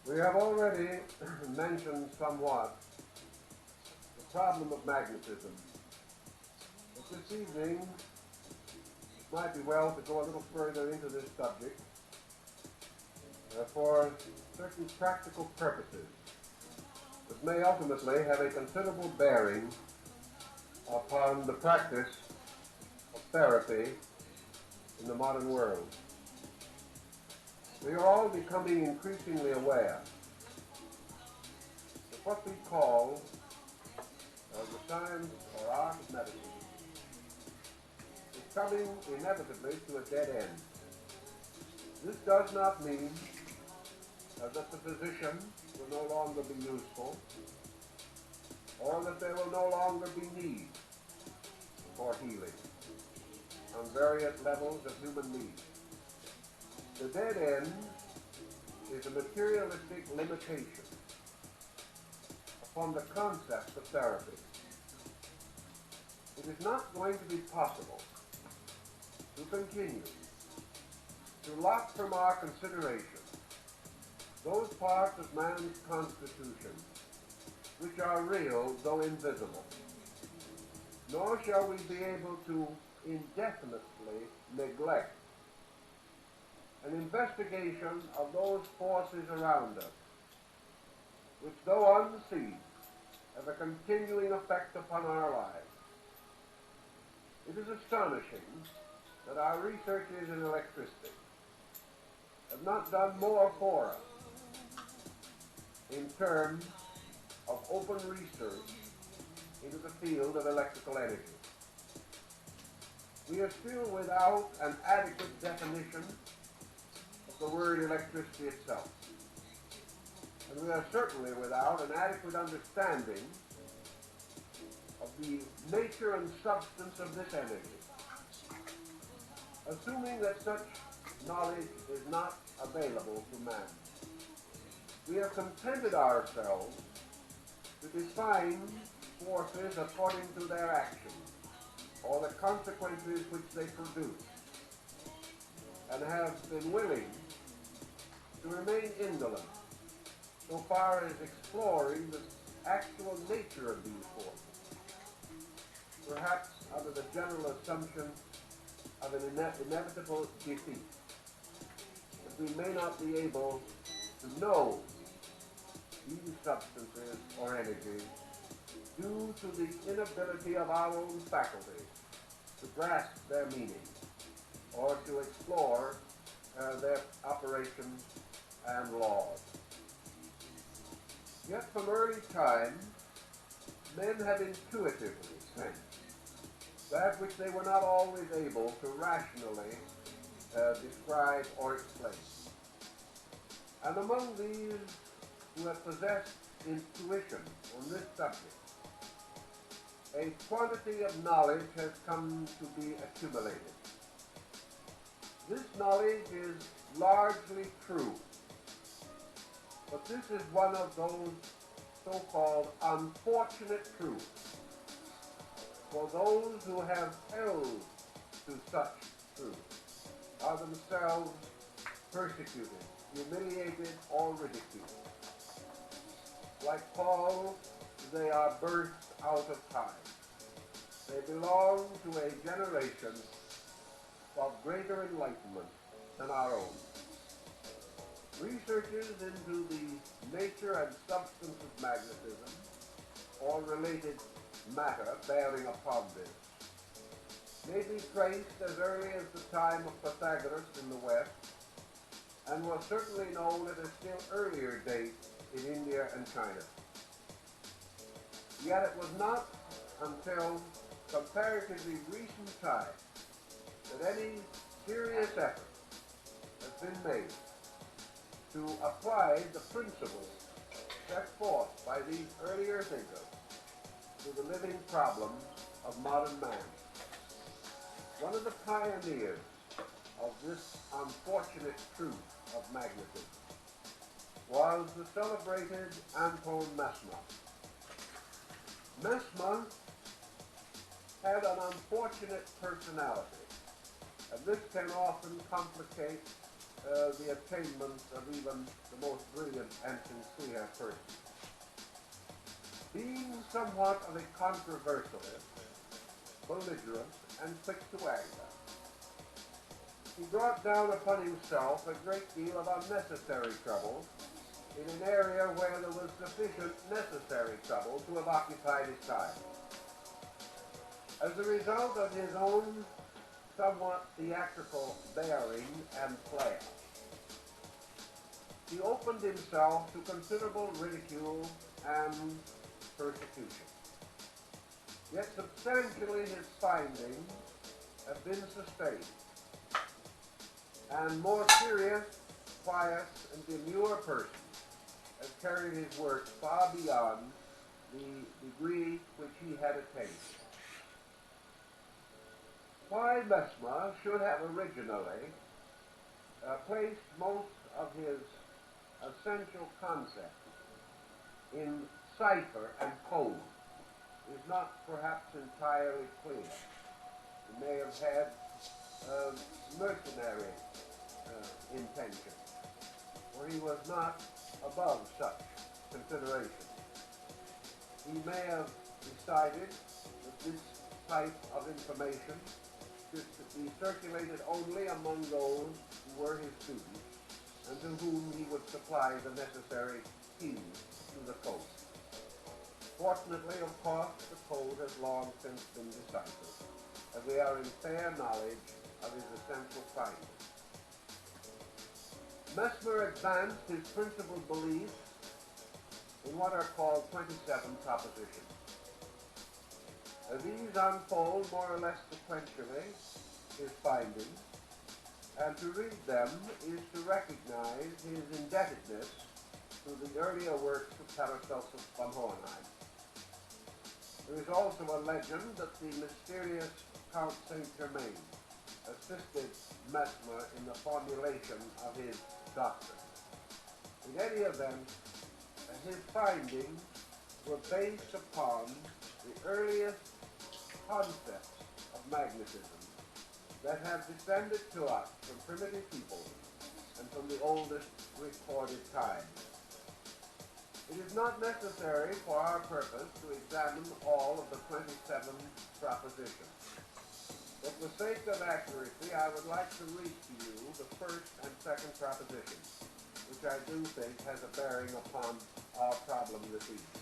We have already mentioned somewhat the problem of magnetism, but this evening it might be well to go a little further into this subject for certain practical purposes that may ultimately have a considerable bearing upon the practice of therapy in the modern world. We are all becoming increasingly aware that what we call the science or art of medicine is coming inevitably to a dead end. This does not mean that the physician will no longer be useful, or that there will no longer be need for healing on various levels of human need. The dead end is a materialistic limitation upon the concept of therapy. It is not going to be possible to continue to lock from our consideration those parts of man's constitution which are real though invisible, nor shall we be able to indefinitely neglect an investigation of those forces around us, which though unseen, have a continuing effect upon our lives. It is astonishing that our researchers in electricity have not done more for us in terms of open research into the field of electrical energy. We are still without an adequate definition of the word electricity itself. And we are certainly without an adequate understanding of the nature and substance of this energy. Assuming that such knowledge is not available to man, we have contented ourselves to define forces according to their actions or the consequences which they produce, and have been willing to remain indolent so far as exploring the actual nature of these forces, perhaps under the general assumption of an inevitable defeat, that we may not be able to know these substances or energies due to the inability of our own faculties to grasp their meaning or to explore their operations and laws. Yet from early times, men have intuitively sensed that which they were not always able to rationally describe or explain. And among these who have possessed intuition on this subject, a quantity of knowledge has come to be accumulated. This knowledge is largely true, but this is one of those so-called unfortunate truths for those who have held to such truths are themselves persecuted, humiliated, or ridiculed. Like Paul, they are birthed out of time. They belong to a generation of greater enlightenment than our own. Researches into the nature and substance of magnetism or related matter bearing upon this may be traced as early as the time of Pythagoras in the West, and was certainly known at a still earlier date in India and China. Yet it was not until comparatively recent times that any serious effort has been made to apply the principles set forth by these earlier thinkers to the living problems of modern man. One of the pioneers of this unfortunate truth of magnetism was the celebrated Anton Mesmer. Mesmer had an unfortunate personality, and this can often complicate the attainments of even the most brilliant and sincere person. Being somewhat of a controversialist, belligerent, and quick to anger, he brought down upon himself a great deal of unnecessary trouble in an area where there was sufficient necessary trouble to have occupied his time. As a result of his own somewhat theatrical bearing and flair, he opened himself to considerable ridicule and persecution. Yet substantially his findings have been sustained, and more serious, pious, and demure persons have carried his work far beyond the degree which he had attained. Why Mesmer should have originally placed most of his essential concepts in cipher and code is not perhaps entirely clear. He may have had mercenary intention, for he was not above such consideration. He may have decided that this type of information should be circulated only among those who were his students and to whom he would supply the necessary keys to the code. Fortunately, of course, the code has long since been deciphered, and we are in fair knowledge of his essential findings. Mesmer advanced his principal beliefs in what are called 27 propositions. These unfold more or less sequentially his findings, and to read them is to recognize his indebtedness to the earlier works of Paracelsus von Hohenheim. There is also a legend that the mysterious Count Saint-Germain assisted Mesmer in the formulation of his doctrine. In any event, his findings were based upon the earliest concepts of magnetism that have descended to us from primitive peoples and from the oldest recorded times. It is not necessary for our purpose to examine all of the 27 propositions. But for the sake of accuracy, I would like to read to you the first and second propositions, which I do think has a bearing upon our problem this evening.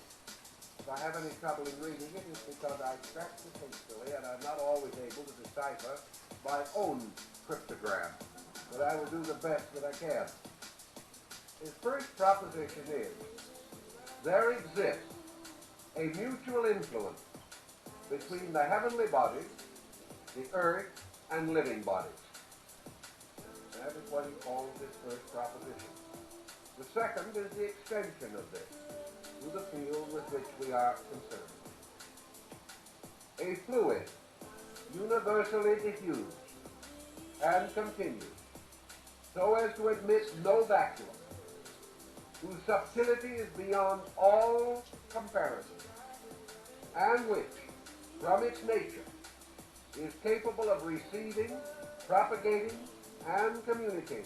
If I have any trouble in reading it, it's because I scratched it hastily and I'm not always able to decipher my own cryptogram. But I will do the best that I can. His first proposition is, there exists a mutual influence between the heavenly bodies, the earth, and living bodies. That is what he calls his first proposition. The second is the extension of this to the field with which we are concerned. A fluid, universally diffused and continued, so as to admit no vacuum, whose subtlety is beyond all comparison, and which, from its nature, is capable of receiving, propagating, and communicating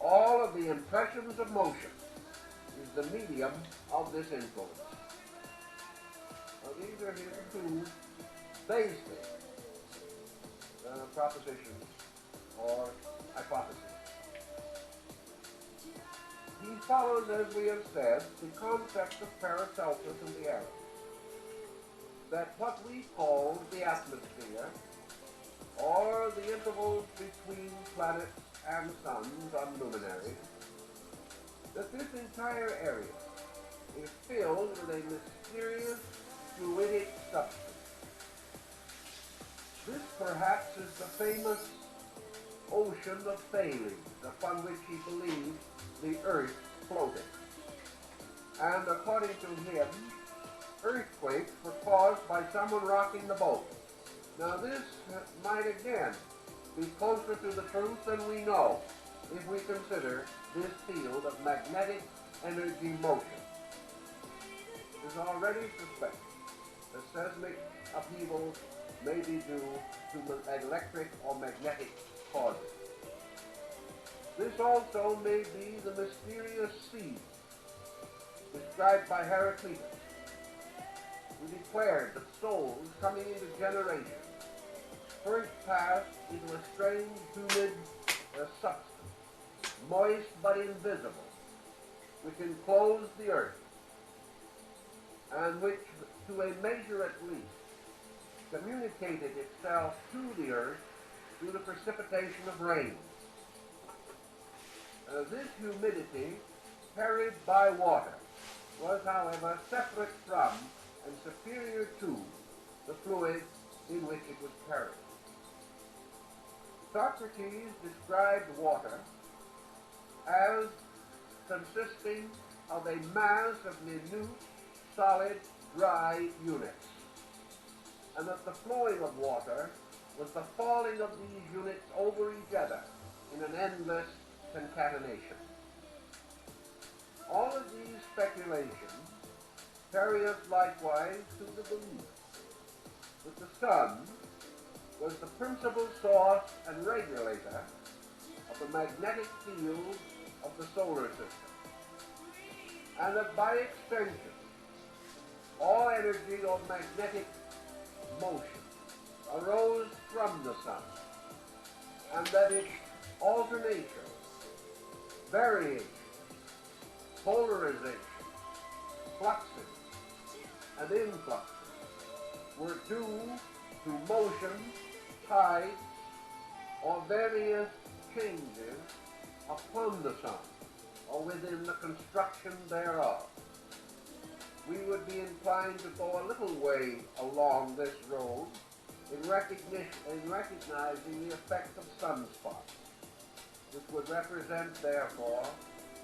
all of the impressions of motion, is the medium of this influence. Now, these are his two basic propositions or hypotheses. He follows, as we have said, the concept of Paracelsus and the Arabs, that what we call the atmosphere, or the intervals between planets and suns on luminaries, that this entire area is filled with a mysterious fluidic substance. This perhaps is the famous ocean of Thales, upon which he believed the earth floated. And according to him, earthquakes were caused by someone rocking the boat. Now this might again be closer to the truth than we know if we consider this field of magnetic energy motion. It is already suspected that seismic upheavals may be due to electric or magnetic causes. This also may be the mysterious seed described by Heraclitus, who declared that souls coming into generation first pass into a strange, humid substance, moist but invisible, which enclosed the earth, and which, to a measure at least, communicated itself to the earth through the precipitation of rain. This humidity, carried by water, was, however, separate from and superior to the fluid in which it was carried. Socrates described water as consisting of a mass of minute, solid, dry units, and that the flowing of water was the falling of these units over each other in an endless concatenation. All of these speculations carry us likewise to the belief that the sun was the principal source and regulator of the magnetic field of the solar system, and that by extension all energy or magnetic motion arose from the sun, and that its alternation, variation, polarization, fluxes, and influxes were due to motion, tides, or various changes upon the sun, or within the construction thereof. We would be inclined to go a little way along this road in recognizing the effect of sunspots, which would represent, therefore,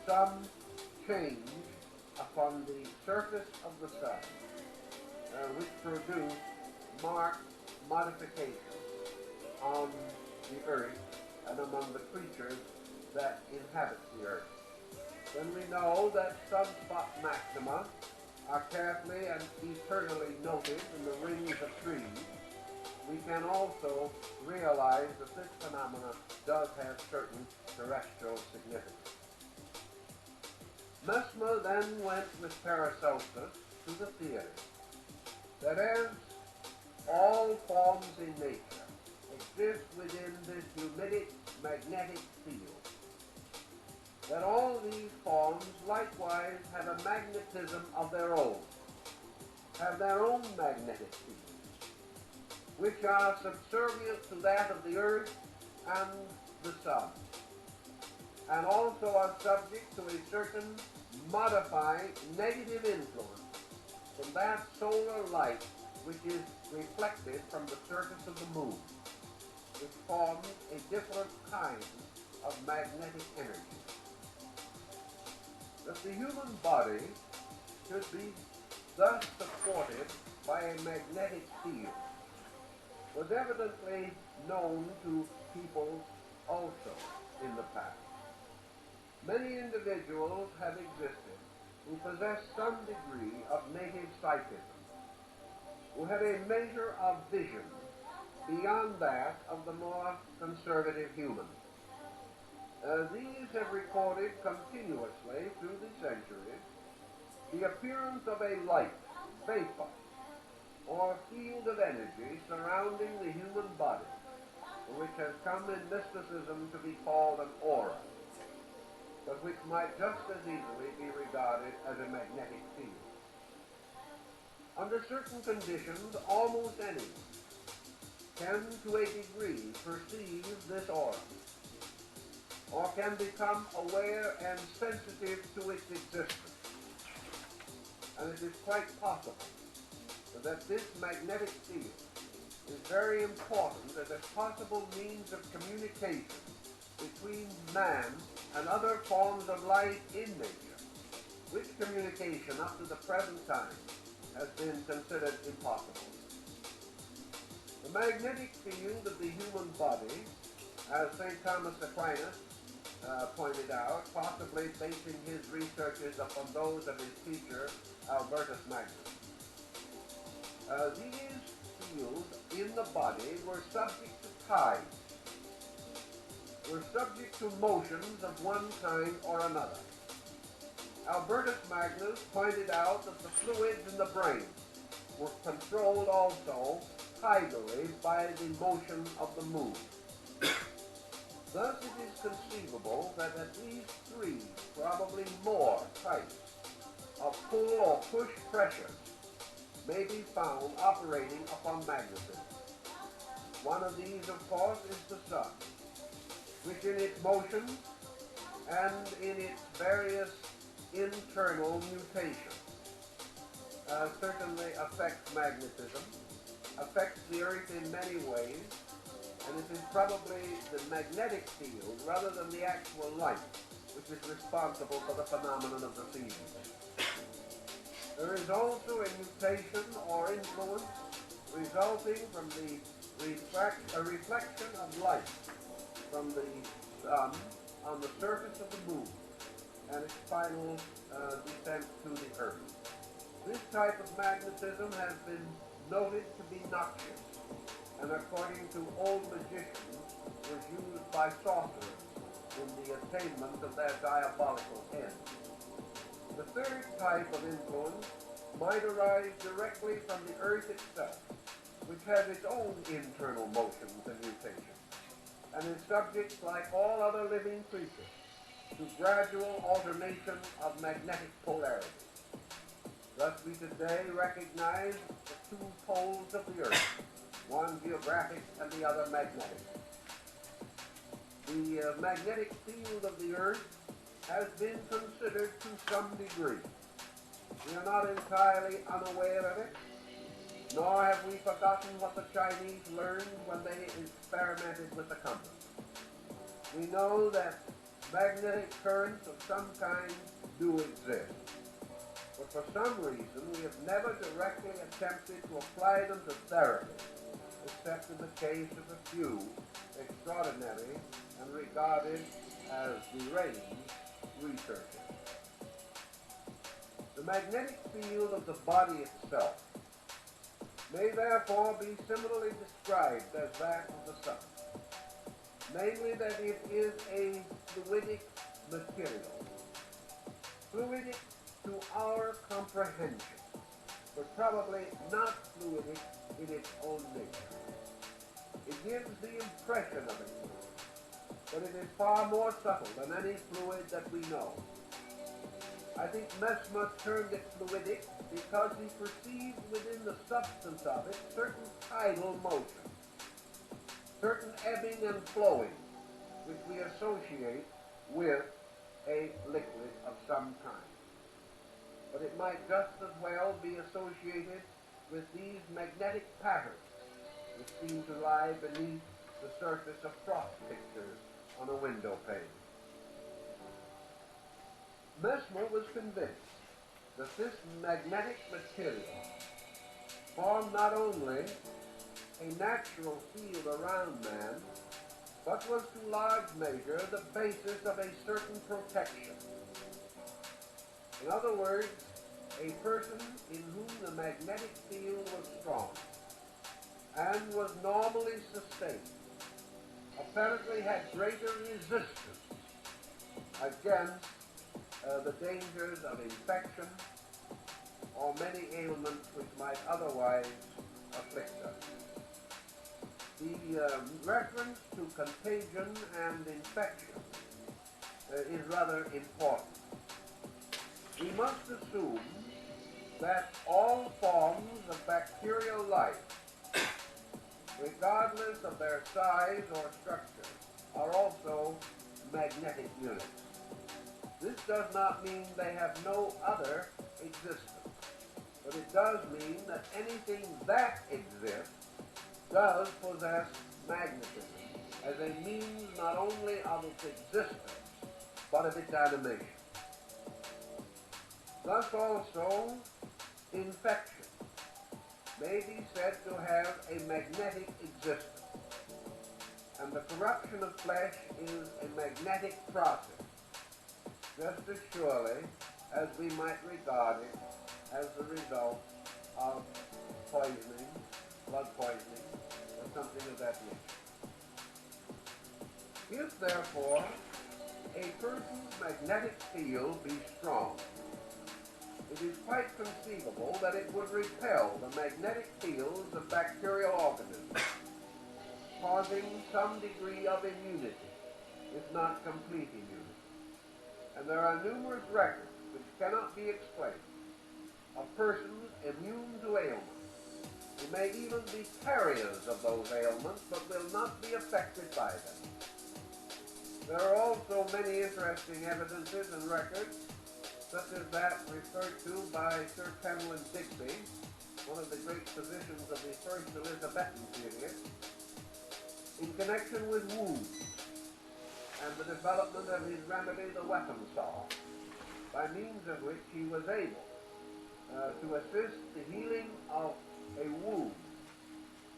some change upon the surface of the sun, which produce marked modifications on the earth and among the creatures that inhabit the earth. Then we know that sunspot maxima are carefully and eternally noted in the rings of trees. We can also realize that this phenomenon does have certain terrestrial significance. Mesmer then went with Paracelsus to the theory that as all forms in nature exist within this humidic magnetic field, that all these forms likewise have a magnetism of their own, have their own magnetic fields, which are subservient to that of the earth and the sun, and also are subject to a certain modifying negative influence from that solar light which is reflected from the surface of the moon, which forms a different kind of magnetic energy. That the human body should be thus supported by a magnetic field was evidently known to peoples also in the past. Many individuals have existed who possess some degree of native psychism, who have a measure of vision beyond that of the more conservative human. These have recorded continuously through the centuries the appearance of a light, vapor, or field of energy surrounding the human body, which has come in mysticism to be called an aura, but which might just as easily be regarded as a magnetic field. Under certain conditions, almost anyone can to a degree perceive this aura, or can become aware and sensitive to its existence. And it is quite possible that this magnetic field is very important as a possible means of communication between man and other forms of life in nature, which communication up to the present time has been considered impossible. The magnetic field of the human body, as St. Thomas Aquinas pointed out, possibly basing his researches upon those of his teacher, Albertus Magnus. These fields in the body were subject to tides, were subject to motions of one kind or another. Albertus Magnus pointed out that the fluids in the brain were controlled also tidally by the motion of the moon. Thus it is conceivable that at least 3, probably more, types of pull or push pressure may be found operating upon magnetism. One of these, of course, is the sun, which in its motion and in its various internal mutations certainly affects magnetism, affects the earth in many ways, and it is probably the magnetic field rather than the actual light which is responsible for the phenomenon of the seasons. There is also a mutation or influence resulting from the reflection of light from the sun on the surface of the moon and its final descent to the earth. This type of magnetism has been noted to be noxious, and according to old magicians, was used by sorcerers in the attainment of their diabolical ends. The third type of influence might arise directly from the earth itself, which has its own internal motions and mutations, and is subject, like all other living creatures, to gradual alternation of magnetic polarity. Thus we today recognize the 2 poles of the earth, one geographic and the other magnetic. The magnetic field of the earth has been considered to some degree. We are not entirely unaware of it, nor have we forgotten what the Chinese learned when they experimented with the compass. We know that magnetic currents of some kind do exist, but for some reason we have never directly attempted to apply them to therapy, except in the case of a few extraordinary and regarded as deranged researchers. The magnetic field of the body itself may therefore be similarly described as that of the sun, namely that it is a fluidic material, fluidic to our comprehension, but probably not fluidic in its own nature. It gives the impression of a fluid, but it is far more subtle than any fluid that we know. I think Mesmer termed it fluidic because he perceived within the substance of it certain tidal motion, certain ebbing and flowing, which we associate with a liquid of some kind. But it might just as well be associated with these magnetic patterns, which seem to lie beneath the surface of frost pictures on a window pane. Mesmer was convinced that this magnetic material formed not only a natural field around man, but was to large measure the basis of a certain protection. In other words, a person in whom the magnetic field was strong and was normally sustained apparently had greater resistance against the dangers of infection or many ailments which might otherwise afflict us. The reference to contagion and infection is rather important. We must assume that all forms of bacterial life, regardless of their size or structure, are also magnetic units. This does not mean they have no other existence, but it does mean that anything that exists does possess magnetism as a means not only of its existence, but of its animation. Thus also, infection may be said to have a magnetic existence, and the corruption of flesh is a magnetic process, just as surely as we might regard it as the result of poisoning, blood poisoning, or something of that nature. If, therefore, a person's magnetic field be strong, it is quite conceivable that it would repel the magnetic fields of bacterial organisms, causing some degree of immunity, if not complete immunity. And there are numerous records which cannot be explained of persons immune to ailments, who may even be carriers of those ailments, but will not be affected by them. There are also many interesting evidences and records, such as that referred to by Sir Kenelm Digby, one of the great physicians of the first Elizabethan period, in connection with wounds and the development of his remedy, the weapon saw, by means of which he was able to assist the healing of a wound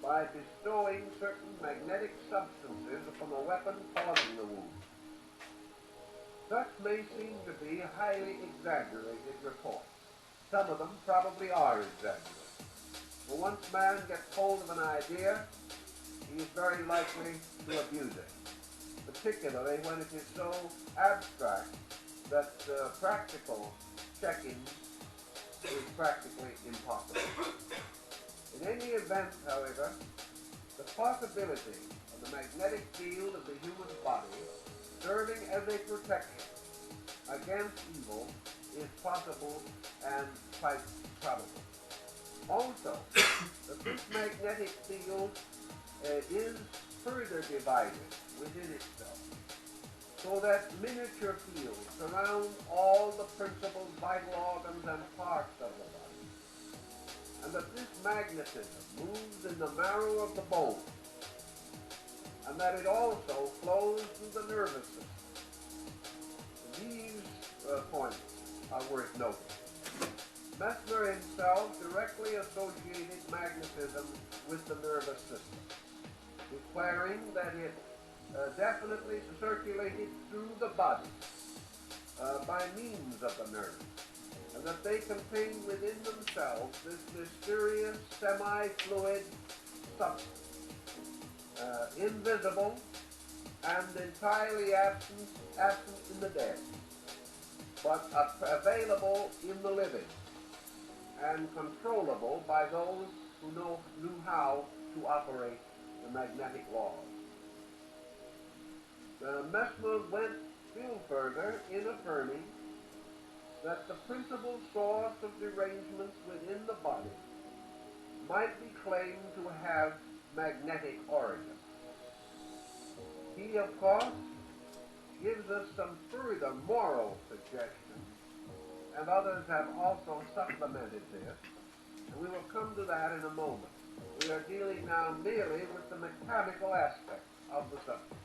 by bestowing certain magnetic substances upon the weapon causing the wound. Such may seem to be highly exaggerated reports. Some of them probably are exaggerated. For once man gets hold of an idea, he is very likely to abuse it, particularly when it is so abstract that practical checking is practically impossible. In any event, however, the possibility of the magnetic field of the human body serving as a protection against evil is possible and quite probable. Also, that this magnetic field is further divided within itself, so that miniature fields surround all the principal vital organs and parts of the body, and that this magnetism moves in the marrow of the bone, and that it also flows through the nervous system. These points are worth noting. Mesmer himself directly associated magnetism with the nervous system, declaring that it definitely circulated through the body by means of the nerves, and that they contain within themselves this mysterious semi-fluid substance, invisible and entirely absent in the dead, but available in the living and controllable by those who knew how to operate the magnetic laws. Mesmer went still further in affirming that the principal source of derangements within the body might be claimed to have magnetic origin. He, of course, gives us some further moral suggestions, and others have also supplemented this, and we will come to that in a moment. We are dealing now merely with the mechanical aspect of the subject.